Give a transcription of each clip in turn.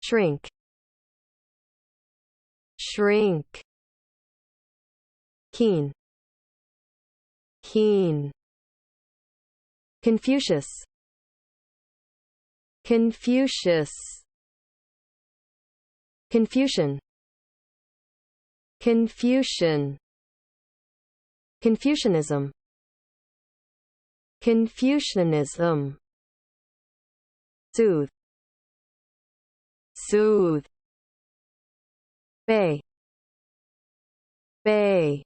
shrink, shrink, keen, keen, Confucius, Confucius, Confucian, Confucian, Confucianism, Confucianism, soothe, soothe, bay, bay,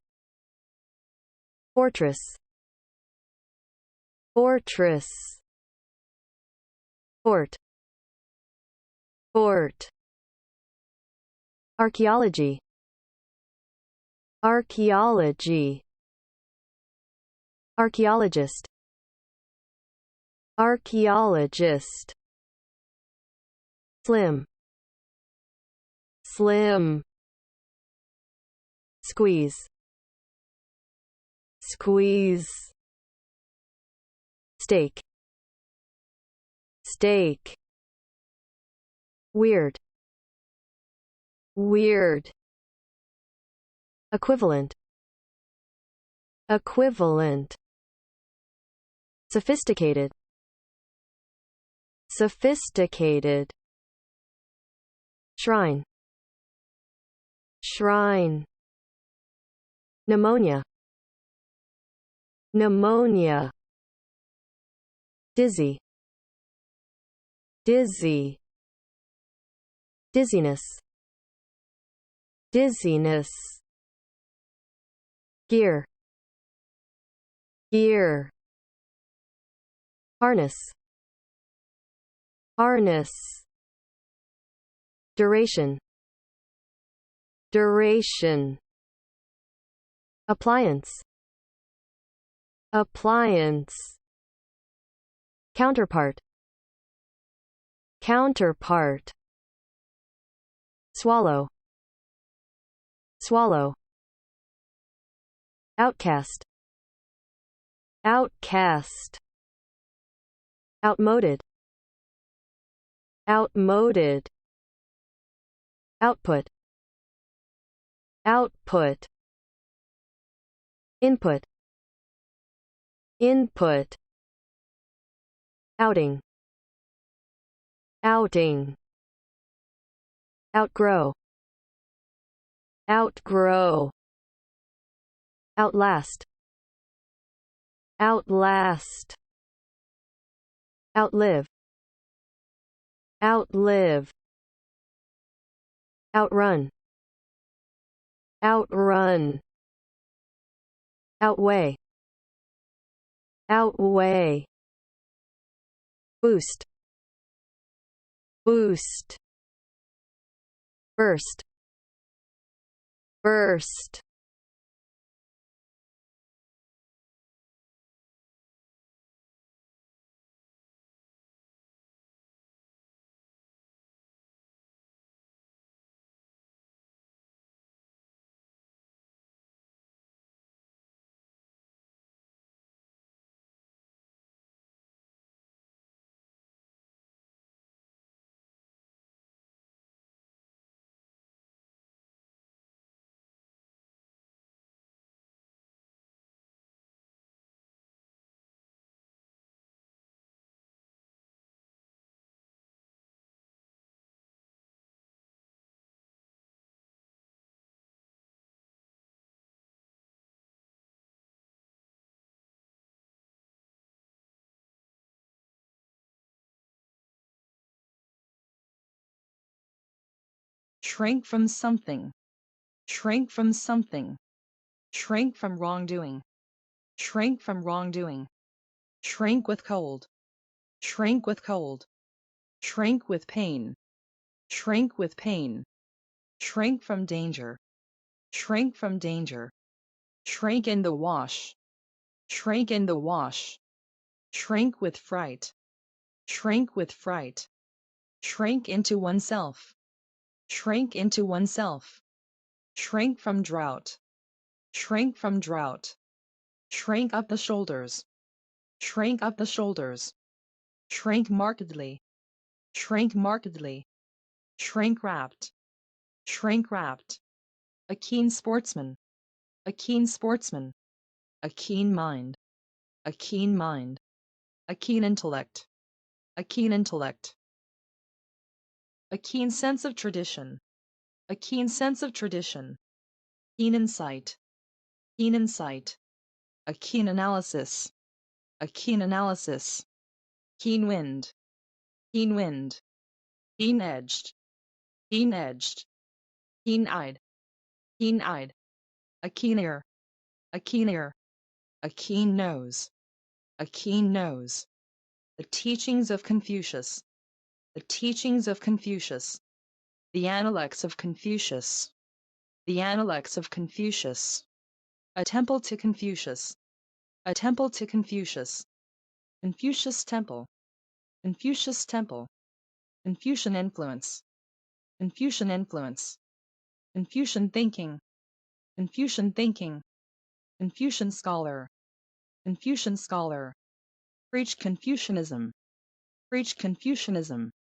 fortress, fortress, fort, fort, archaeology, archaeology, archaeologist, archaeologist, slim, slim, squeeze, squeeze, steak, steak, weird, weird, equivalent, equivalent, sophisticated, sophisticated, shrine, shrine, pneumonia, pneumonia, dizzy, dizzy, dizziness, dizziness, gear, gear, harness, harness, duration, duration, appliance, appliance, counterpart, counterpart, swallow, swallow, outcast, outcast, outmoded, outmoded, output, output, input, input, outing, outing, outgrow, outgrow, outlast, outlast, outlive, outlive, outrun, outrun, outweigh, outweigh, boost, boost, burst, burst, shrink from something, shrink from something, shrink from wrongdoing, shrink from wrongdoing, shrink with cold, shrink with cold, shrink with pain, shrink with pain, shrink from danger, shrink from danger, shrink in the wash, shrink in the wash, shrink with fright, shrink with fright, shrink into oneself, shrink into oneself, shrink from drought, shrink from drought, shrink up the shoulders, shrink up the shoulders, shrink markedly, shrink markedly, shrink-wrapped, shrink-wrapped, a keen sportsman, a keen sportsman, a keen mind, a keen mind, a keen intellect, a keen intellect, a keen sense of tradition, a keen sense of tradition, keen insight, keen insight, a keen analysis, a keen analysis, keen wind, keen wind, keen-edged, keen-edged, keen-eyed, keen-eyed, a keen ear, a keen ear, a keen nose, a keen nose, the teachings of Confucius, the teachings of Confucius, the Analects of Confucius, the Analects of Confucius, a temple to Confucius, a temple to Confucius, Confucius temple, Confucius temple, Confucian influence, Confucian influence, Confucian thinking, Confucian thinking, Confucian scholar, Confucian scholar, preach Confucianism, preach Confucianism,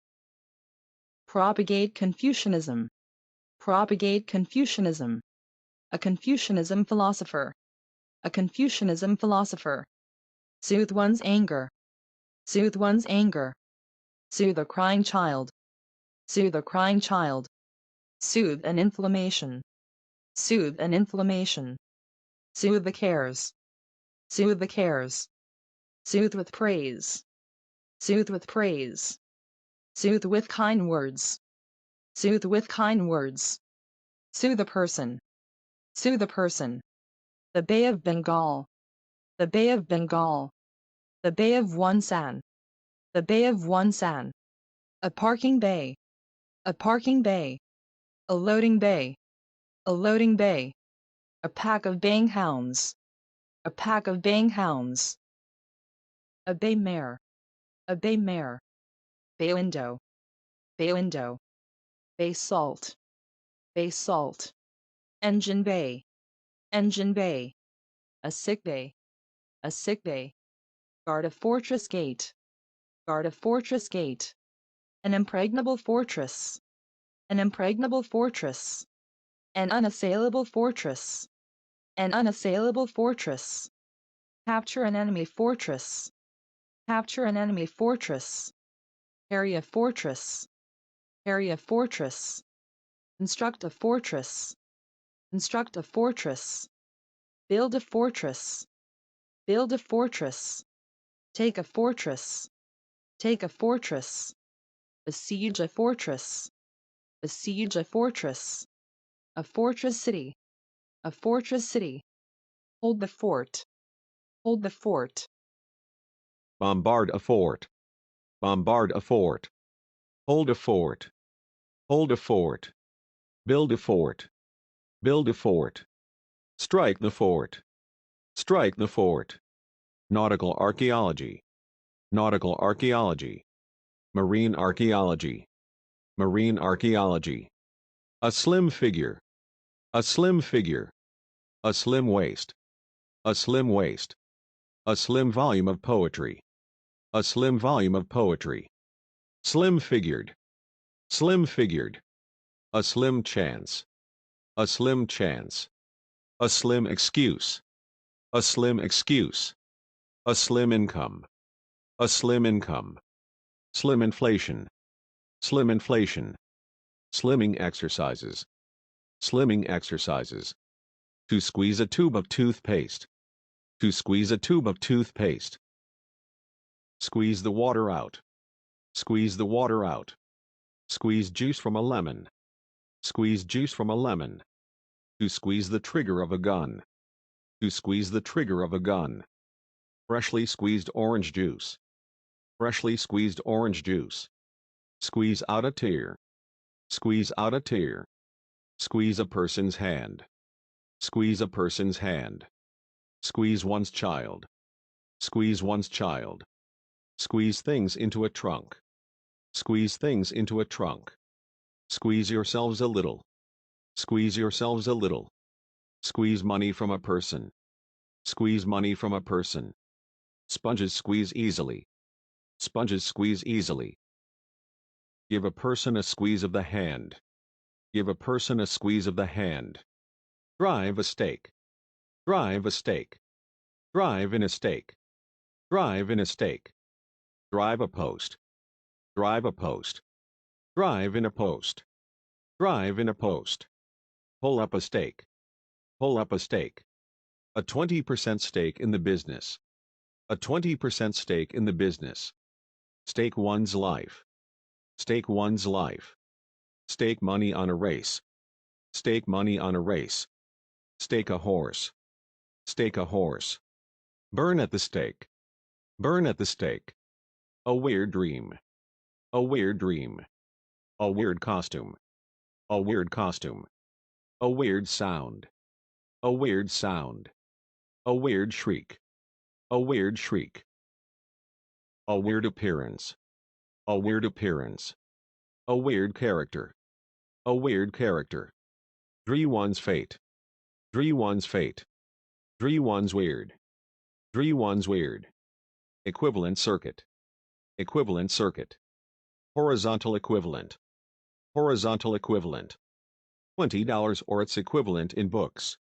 propagate Confucianism, propagate Confucianism, a Confucianism philosopher, a Confucianism philosopher, soothe one's anger, soothe one's anger, soothe a crying child, soothe a crying child, soothe an inflammation, soothe an inflammation, soothe the cares, soothe the cares, soothe with praise, soothe with praise, soothe with kind words, soothe with kind words, soothe a person, soothe a person, the Bay of Bengal, the Bay of Bengal, the Bay of Wonsan, the Bay of Wonsan, a parking bay, a parking bay, a loading bay, a loading bay, a pack of baying hounds, a pack of baying hounds, a bay mare, a bay mare, bay window, bay window, bay salt, bay salt, engine bay, engine bay, a sick bay, a sick bay, guard a fortress gate, guard a fortress gate, an impregnable fortress, an impregnable fortress, an unassailable fortress, an unassailable fortress, capture an enemy fortress, capture an enemy fortress, carry a fortress, carry a fortress, construct a fortress, construct a fortress, build a fortress, build a fortress, take a fortress, take a fortress, besiege a fortress, besiege a fortress, a fortress city, a fortress city, hold the fort, hold the fort, Bombard a fort. Bombard a fort. Hold a fort. Hold a fort. Build a fort. Build a fort. Strike the fort. Strike the fort. Nautical archaeology. Nautical archaeology. Marine archaeology. Marine archaeology. A slim figure. A slim figure. A slim waist. A slim waist. A slim volume of poetry. A slim volume of poetry. Slim figured. Slim figured. A slim chance. A slim chance. A slim excuse. A slim excuse. A slim income. A slim income. Slim inflation. Slim inflation. Slimming exercises. Slimming exercises. To squeeze a tube of toothpaste. To squeeze a tube of toothpaste. Squeeze the water out. Squeeze the water out. Squeeze juice from a lemon. Squeeze juice from a lemon. To squeeze the trigger of a gun. To squeeze the trigger of a gun. Freshly squeezed orange juice. Freshly squeezed orange juice. Squeeze out a tear. Squeeze out a tear. Squeeze a person's hand. Squeeze a person's hand. Squeeze one's child. Squeeze one's child. Squeeze things into a trunk. Squeeze things into a trunk. Squeeze yourselves a little. Squeeze yourselves a little. Squeeze money from a person. Squeeze money from a person. Sponges squeeze easily. Sponges squeeze easily. Give a person a squeeze of the hand. Give a person a squeeze of the hand. Drive a stake. Drive a stake. Drive in a stake. Drive in a stake. Drive a post. Drive a post. Drive in a post. Drive in a post. Pull up a stake. Pull up a stake. A 20% stake in the business. A 20% stake in the business. Stake one's life. Stake one's life. Stake money on a race. Stake money on a race. Stake a horse. Stake a horse. Burn at the stake. Burn at the stake. A weird dream. A weird dream. A weird costume. A weird costume. A weird sound. A weird sound. A weird shriek. A weird shriek. A weird appearance. A weird appearance. A weird character. A weird character. Dree one's fate. Dree one's fate. Dree one's weird. Dree one's weird. Equivalent circuit. Equivalent circuit. Horizontal equivalent. Horizontal equivalent. $20 or its equivalent in books.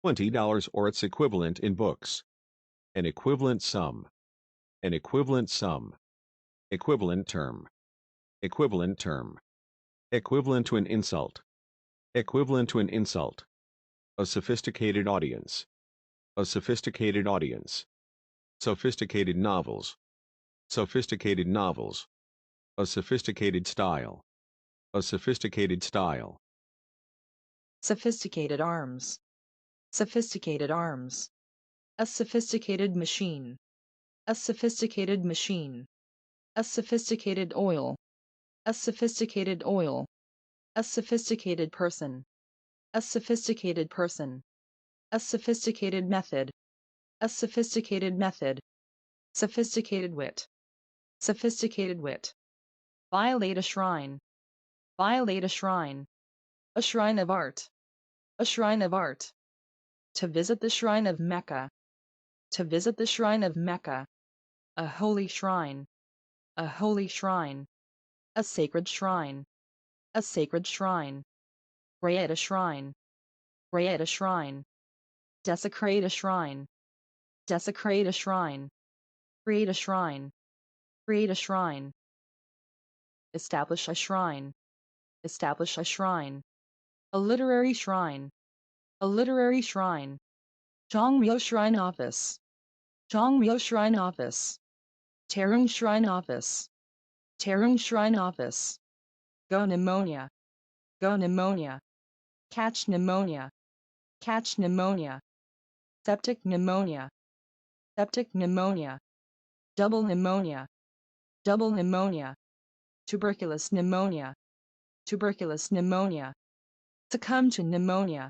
$20 or its equivalent in books. An equivalent sum. An equivalent sum. Equivalent term. Equivalent term. Equivalent to an insult. Equivalent to an insult. A sophisticated audience. A sophisticated audience. Sophisticated novels. Sophisticated novels. A sophisticated style. A sophisticated style. Sophisticated arms. Sophisticated arms. A sophisticated machine. A sophisticated machine. A sophisticated oil. A sophisticated oil. A sophisticated person. A sophisticated person. A sophisticated method. A sophisticated method. Sophisticated wit. Sophisticated wit. Violate a shrine. Violate a shrine. A shrine of art. A shrine of art. To visit the shrine of Mecca. To visit the shrine of Mecca. A holy shrine. A holy shrine. A sacred shrine. A sacred shrine. Pray at a shrine. Pray at a shrine. Desecrate a shrine. Desecrate a shrine. Create a shrine. Create a shrine. Establish a shrine. Establish a shrine. A literary shrine. A literary shrine. Zhongryo Shrine Office. Zhongryo Shrine Office. Tarung Shrine Office. Tarung Shrine Office. Go pneumonia. Go pneumonia. Catch pneumonia. Catch pneumonia. Septic pneumonia. Septic pneumonia. Double pneumonia. Double pneumonia. Tuberculous pneumonia. Tuberculous pneumonia. Succumb to pneumonia.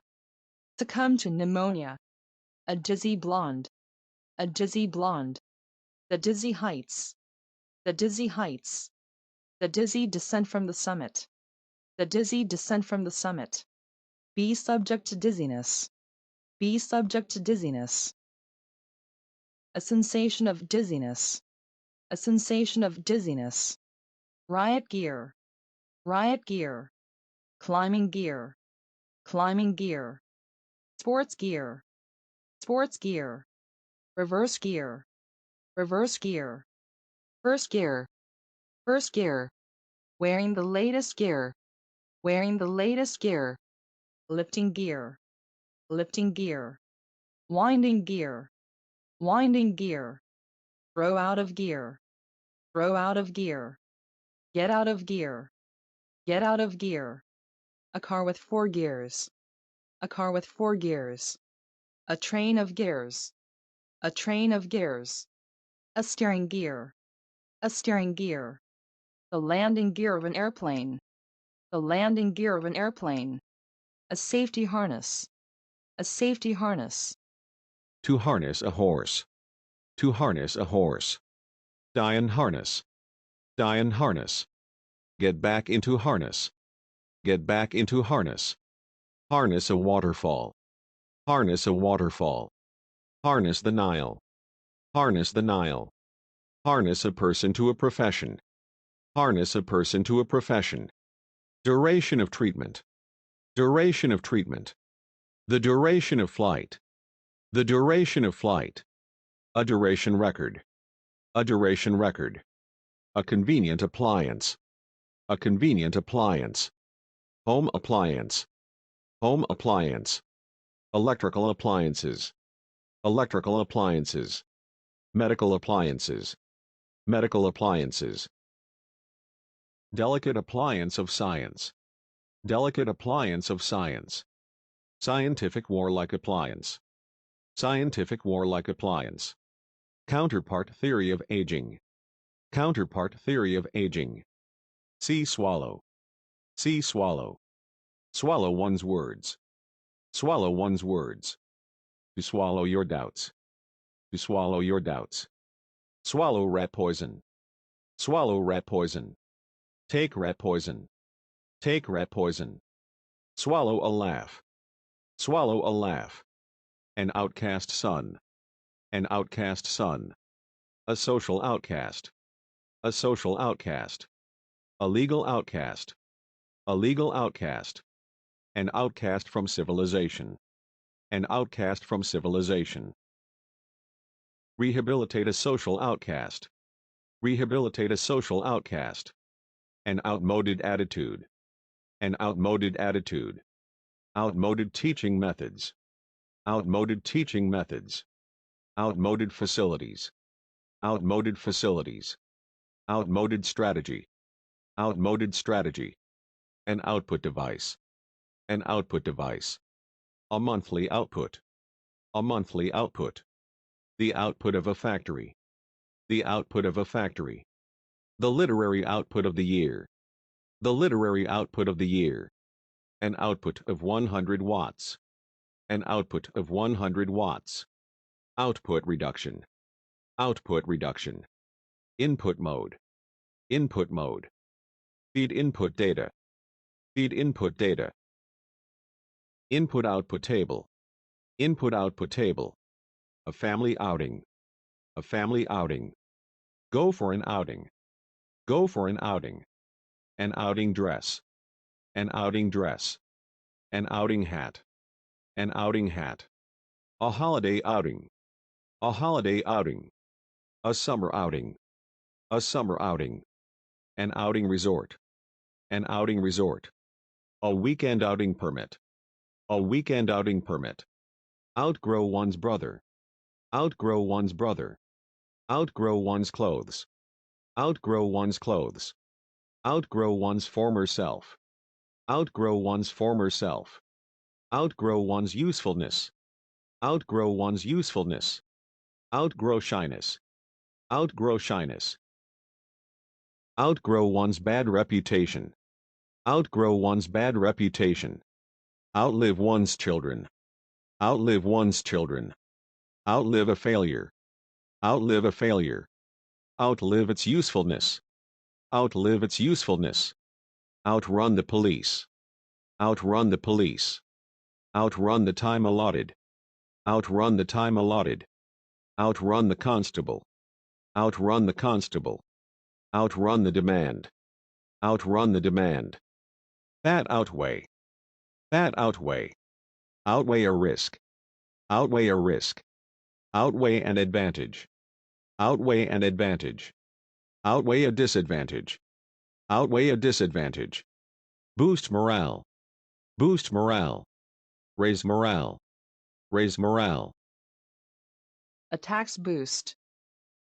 Succumb to pneumonia. A dizzy blonde. A dizzy blonde. The dizzy heights. The dizzy heights. The dizzy descent from the summit. The dizzy descent from the summit. Be subject to dizziness. Be subject to dizziness. A sensation of dizziness. A sensation of dizziness. Riot gear. Riot gear. Climbing gear. Climbing gear. Sports gear. Sports gear. Reverse gear. Reverse gear. First gear. First gear. Wearing the latest gear. Wearing the latest gear. Lifting gear. Lifting gear. Winding gear. Winding gear. Throw out of gear. Throw out of gear. Get out of gear. Get out of gear. A car with 4 gears. A car with 4 gears. A train of gears. A train of gears. A steering gear. A steering gear. The landing gear of an airplane. The landing gear of an airplane. A safety harness. A safety harness. To harness a horse. To harness a horse. Die in harness. Die in harness. Get back into harness. Get back into harness. Harness a waterfall. Harness a waterfall. Harness the Nile. Harness the Nile. Harness a person to a profession. Harness a person to a profession. Duration of treatment. Duration of treatment. The duration of flight. The duration of flight. A duration record. A duration record. A convenient appliance. A convenient appliance. Home appliance. Home appliance. Electrical appliances. Electrical appliances. Medical appliances. Medical appliances. Delicate appliance of science. Delicate appliance of science. Scientific warlike appliance. Scientific warlike appliance. Counterpart theory of aging. Counterpart theory of aging. Sea swallow. Sea swallow. Swallow one's words. Swallow one's words. To swallow your doubts. To swallow your doubts. Swallow rat poison. Swallow rat poison. Take rat poison. Take rat poison. Swallow a laugh. Swallow a laugh. An outcast son. An outcast son. A social outcast. A social outcast. A legal outcast. A legal outcast. An outcast from civilization. An outcast from civilization. Rehabilitate a social outcast. Rehabilitate a social outcast. An outmoded attitude. An outmoded attitude. Outmoded teaching methods. Outmoded teaching methods. Outmoded facilities. Outmoded facilities. Outmoded strategy. Outmoded strategy. An output device. An output device. A monthly output. A monthly output. The output of a factory. The output of a factory. The literary output of the year. The literary output of the year. An output of 100 watts. An output of 100 watts. Output reduction. Output reduction. Input mode. Input mode. Feed input data. Feed input data. Input-output table. Input-output table. A family outing. A family outing. Go for an outing. Go for an outing. An outing dress. An outing dress. An outing hat. An outing hat. A holiday outing. A holiday outing. A summer outing. A summer outing. An outing resort. An outing resort. A weekend outing permit. A weekend outing permit. Outgrow one's brother. Outgrow one's brother. Outgrow one's clothes. Outgrow one's clothes. Outgrow one's former self. Outgrow one's former self. Outgrow one's usefulness. Outgrow one's usefulness. Outgrow shyness. Outgrow shyness. Outgrow one's bad reputation. Outgrow one's bad reputation. Outlive one's children. Outlive one's children. Outlive a failure. Outlive a failure. Outlive its usefulness. Outlive its usefulness. Outrun the police. Outrun the police. Outrun the time allotted. Outrun the time allotted. Outrun the constable. Outrun the constable. Outrun the demand. Outrun the demand. Fat outweigh. Fat outweigh. Outweigh a risk. Outweigh a risk. Outweigh an advantage. Outweigh an advantage. Outweigh a disadvantage. Outweigh a disadvantage. Boost morale. Boost morale. Raise morale. Raise morale. A tax boost.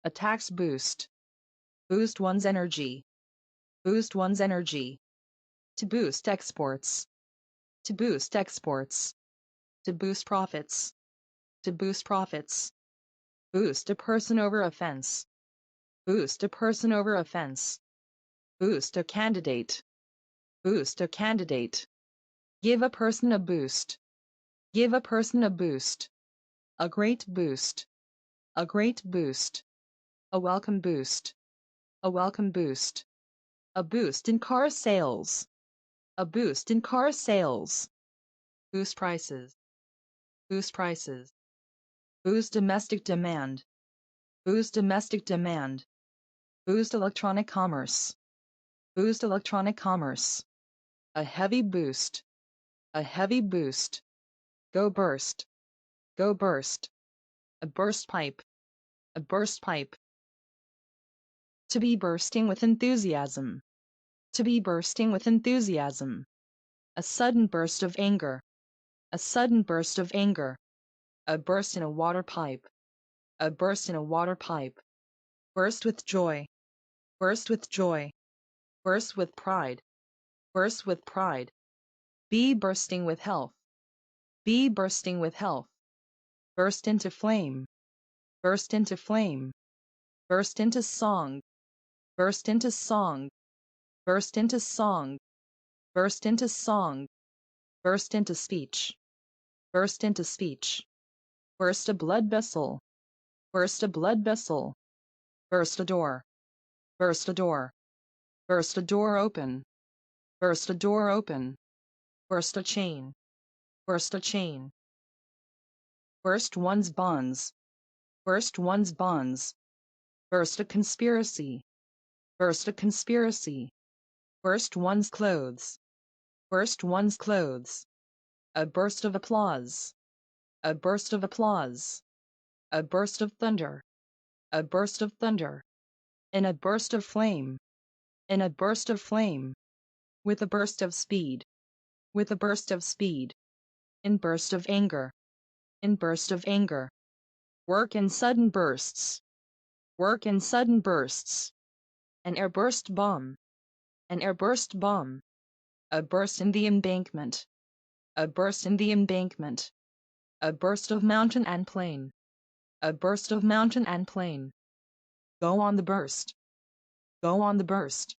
A tax boost. Boost one's energy. Boost one's energy. To boost exports. To boost exports. To boost profits. To boost profits. Boost a person over a fence. Boost a person over a fence. Boost a candidate. Boost a candidate. Give a person a boost. Give a person a boost. A great boost. A great boost. A welcome boost. A welcome boost. A boost in car sales. A boost in car sales. Boost prices. Boost prices. Boost domestic demand. Boost domestic demand. Boost electronic commerce. boost electronic commerce, a heavy boost, a heavy boost, go burst, go burst, a burst pipe, a burst pipe. To be bursting with enthusiasm, to be bursting with enthusiasm, a sudden burst of anger, a sudden burst of anger, a burst in a water pipe, a burst in a water pipe, burst with joy, burst with joy, burst with pride, burst with pride, be bursting with health, be bursting with health, burst into flame, burst into flame, burst into song, burst into song, burst into song, burst into song, burst into speech, burst into speech, burst a blood vessel, burst a blood vessel, burst a door, burst a door, burst a door open, burst a door open, burst a chain, burst a chain, burst one's bonds, burst one's bonds, burst a conspiracy, burst a conspiracy, burst one's clothes, burst one's clothes, a burst of applause, a burst of applause, a burst of thunder, a burst of thunder, in a burst of flame, in a burst of flame, with a burst of speed, with a burst of speed, in burst of anger, in burst of anger, work in sudden bursts, work in sudden bursts, an airburst bomb, an airburst bomb, a burst in the embankment, a burst in the embankment, a burst of mountain and plain, a burst of mountain and plain, go on the burst, go on the burst,